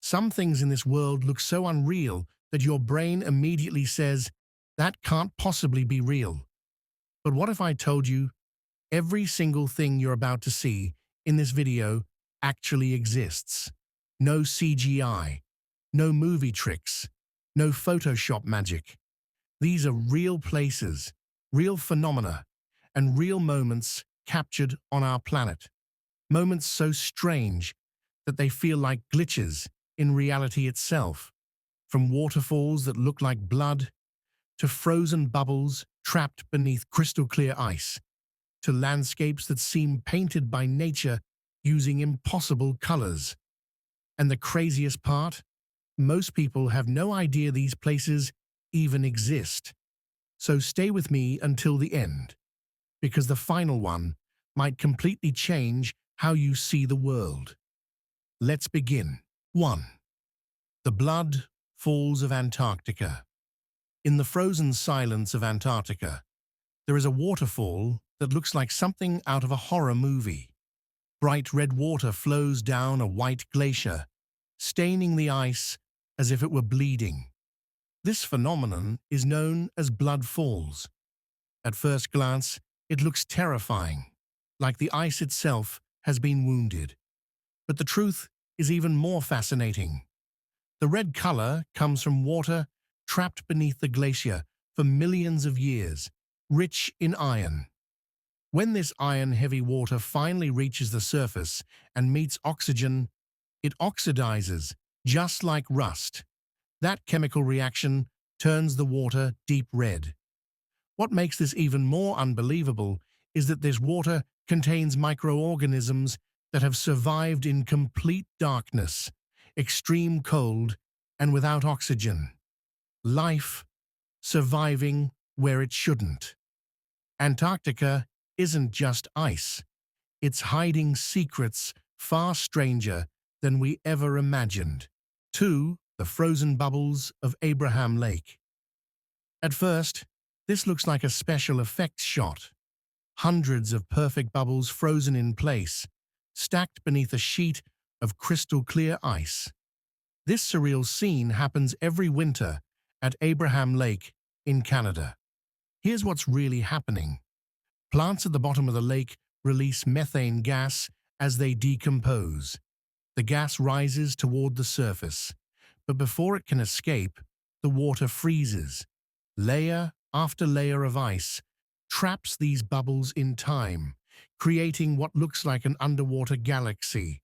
Some things in this world look so unreal that your brain immediately says, that can't possibly be real. But what if I told you every single thing you're about to see in this video actually exists? No CGI, no movie tricks, no Photoshop magic. These are real places, real phenomena, and real moments captured on our planet. Moments so strange that they feel like glitches in reality itself. From waterfalls that look like blood, to frozen bubbles trapped beneath crystal clear ice, to landscapes that seem painted by nature using impossible colors. And the craziest part? Most people have no idea these places even exist. So stay with me until the end, because the final one might completely change how you see the world. Let's begin. 1. The Blood Falls of Antarctica. In the frozen silence of Antarctica, there is a waterfall that looks like something out of a horror movie. Bright red water flows down a white glacier, staining the ice as if it were bleeding. This phenomenon is known as blood falls. At first glance, it looks terrifying, like the ice itself has been wounded. But the truth is even more fascinating. The red color comes from water trapped beneath the glacier for millions of years, rich in iron. When this iron-heavy water finally reaches the surface and meets oxygen, it oxidizes, just like rust. That chemical reaction turns the water deep red. What makes this even more unbelievable is that this water contains microorganisms that have survived in complete darkness, extreme cold, and without oxygen. Life surviving where it shouldn't. Antarctica isn't just ice. It's hiding secrets far stranger than we ever imagined. 2. The frozen bubbles of Abraham Lake. At first, this looks like a special effects shot. Hundreds of perfect bubbles frozen in place, stacked beneath a sheet of crystal-clear ice. This surreal scene happens every winter at Abraham Lake in Canada. Here's what's really happening. Plants at the bottom of the lake release methane gas as they decompose. The gas rises toward the surface, but before it can escape, the water freezes. Layer after layer of ice traps these bubbles in time, creating what looks like an underwater galaxy.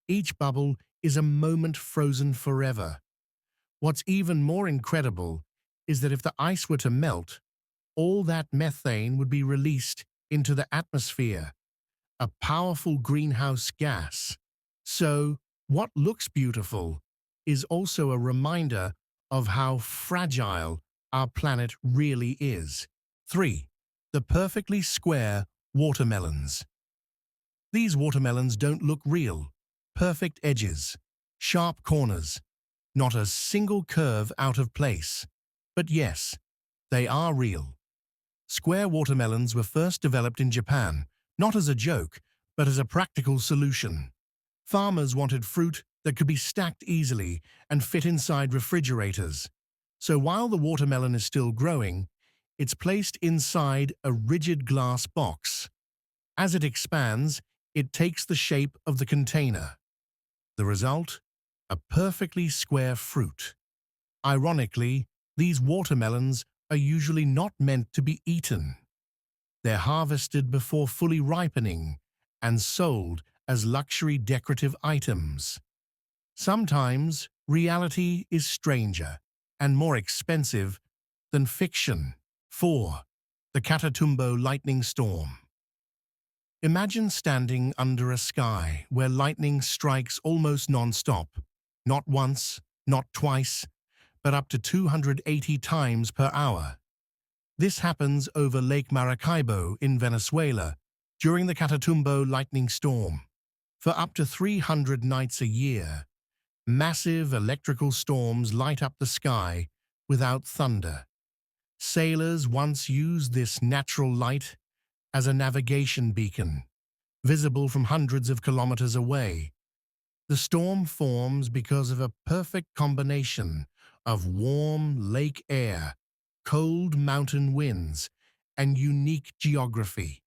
Each bubble is a moment frozen forever. What's even more incredible is that if the ice were to melt, all that methane would be released into the atmosphere, a powerful greenhouse gas. So, what looks beautiful is also a reminder of how fragile our planet really is. 3. The perfectly square watermelons. These watermelons don't look real. Perfect edges, sharp corners, not a single curve out of place. But yes, they are real. Square watermelons were first developed in Japan, not as a joke, but as a practical solution. Farmers wanted fruit that could be stacked easily and fit inside refrigerators. So while the watermelon is still growing, it's placed inside a rigid glass box. As it expands, it takes the shape of the container. The result? A perfectly square fruit. Ironically, these watermelons are usually not meant to be eaten. They're harvested before fully ripening and sold as luxury decorative items. Sometimes reality is stranger and more expensive than fiction. 4. The Catatumbo lightning storm. Imagine standing under a sky where lightning strikes almost non-stop, not once, not twice, but up to 280 times per hour. This happens over Lake Maracaibo in Venezuela during the Catatumbo lightning storm. For up to 300 nights a year, massive electrical storms light up the sky without thunder. Sailors once used this natural light as a navigation beacon, visible from hundreds of kilometers away. The storm forms because of a perfect combination of warm lake air, cold mountain winds, and unique geography.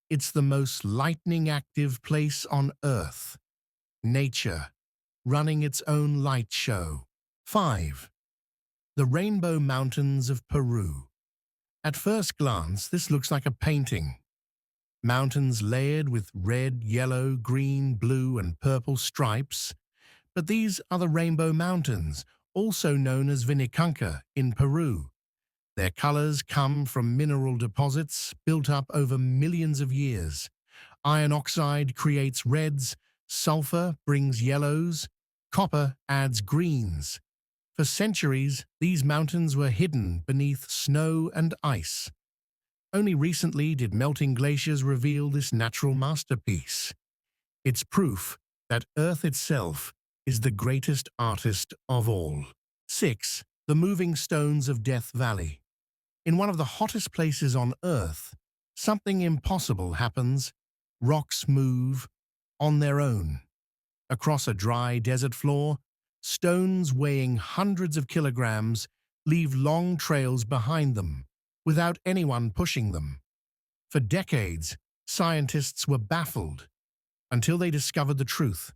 It's the most lightning-active place on Earth. Nature, running its own light show. 5. The Rainbow Mountains of Peru. At first glance, this looks like a painting. Mountains layered with red, yellow, green, blue, and purple stripes. But these are the Rainbow Mountains, also known as Vinicunca in Peru. Their colors come from mineral deposits built up over millions of years. Iron oxide creates reds, sulfur brings yellows, copper adds greens. For centuries, these mountains were hidden beneath snow and ice. Only recently did melting glaciers reveal this natural masterpiece. It's proof that Earth itself is the greatest artist of all. 6. The Moving Stones of Death Valley. In one of the hottest places on Earth, something impossible happens. Rocks move on their own. Across a dry desert floor, stones weighing hundreds of kilograms leave long trails behind them, without anyone pushing them. For decades, scientists were baffled until they discovered the truth.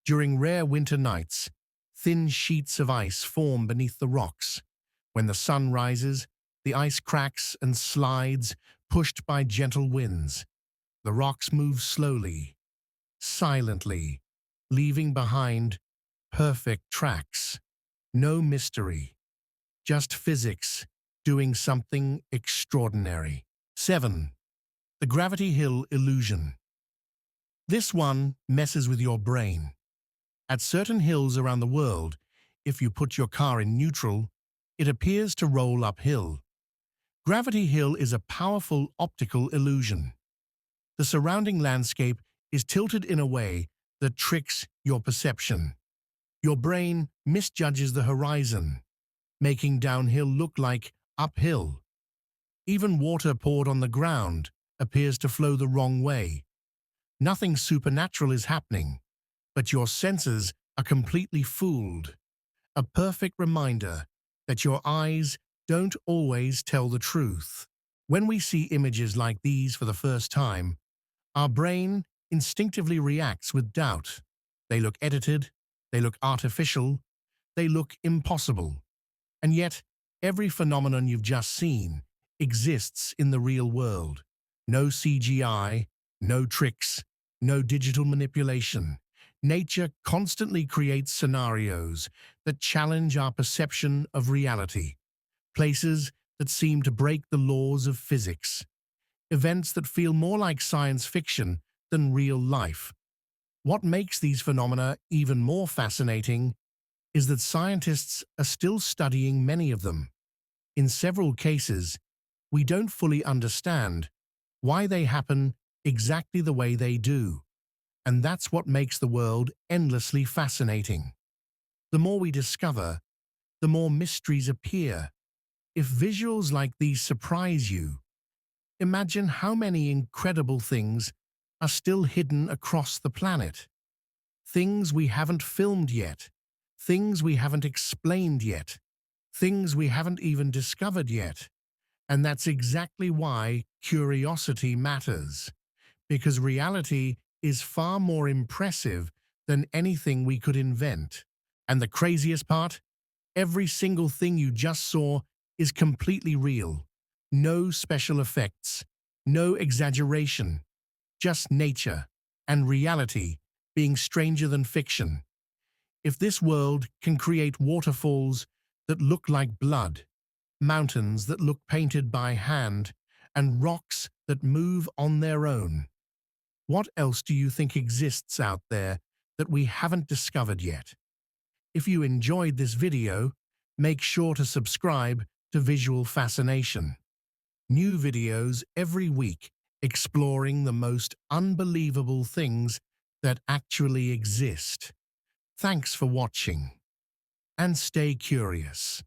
During rare winter nights, thin sheets of ice form beneath the rocks. When the sun rises, the ice cracks and slides, pushed by gentle winds. The rocks move slowly, silently, leaving behind perfect tracks. No mystery, just physics doing something extraordinary. 7. The Gravity Hill Illusion. This one messes with your brain. At certain hills around the world, if you put your car in neutral, it appears to roll uphill. Gravity Hill is a powerful optical illusion. The surrounding landscape is tilted in a way that tricks your perception. Your brain misjudges the horizon, making downhill look like uphill. Even water poured on the ground appears to flow the wrong way. Nothing supernatural is happening, but your senses are completely fooled. A perfect reminder that your eyes don't always tell the truth. When we see images like these for the first time, our brain instinctively reacts with doubt. They look edited, they look artificial, they look impossible. And yet, every phenomenon you've just seen exists in the real world. No CGI, no tricks, no digital manipulation. Nature constantly creates scenarios that challenge our perception of reality. Places that seem to break the laws of physics. Events that feel more like science fiction than real life. What makes these phenomena even more fascinating is that scientists are still studying many of them. In several cases, we don't fully understand why they happen exactly the way they do. And that's what makes the world endlessly fascinating. The more we discover, the more mysteries appear. If visuals like these surprise you, imagine how many incredible things are still hidden across the planet. Things we haven't filmed yet, things we haven't explained yet, things we haven't even discovered yet. And that's exactly why curiosity matters, because reality is far more impressive than anything we could invent. And the craziest part? Every single thing you just saw is completely real. No special effects, no exaggeration, just nature and reality being stranger than fiction. If this world can create waterfalls that look like blood, mountains that look painted by hand, and rocks that move on their own, what else do you think exists out there that we haven't discovered yet? If you enjoyed this video, make sure to subscribe to Visual Fascination. New videos every week exploring the most unbelievable things that actually exist. Thanks for watching, and stay curious.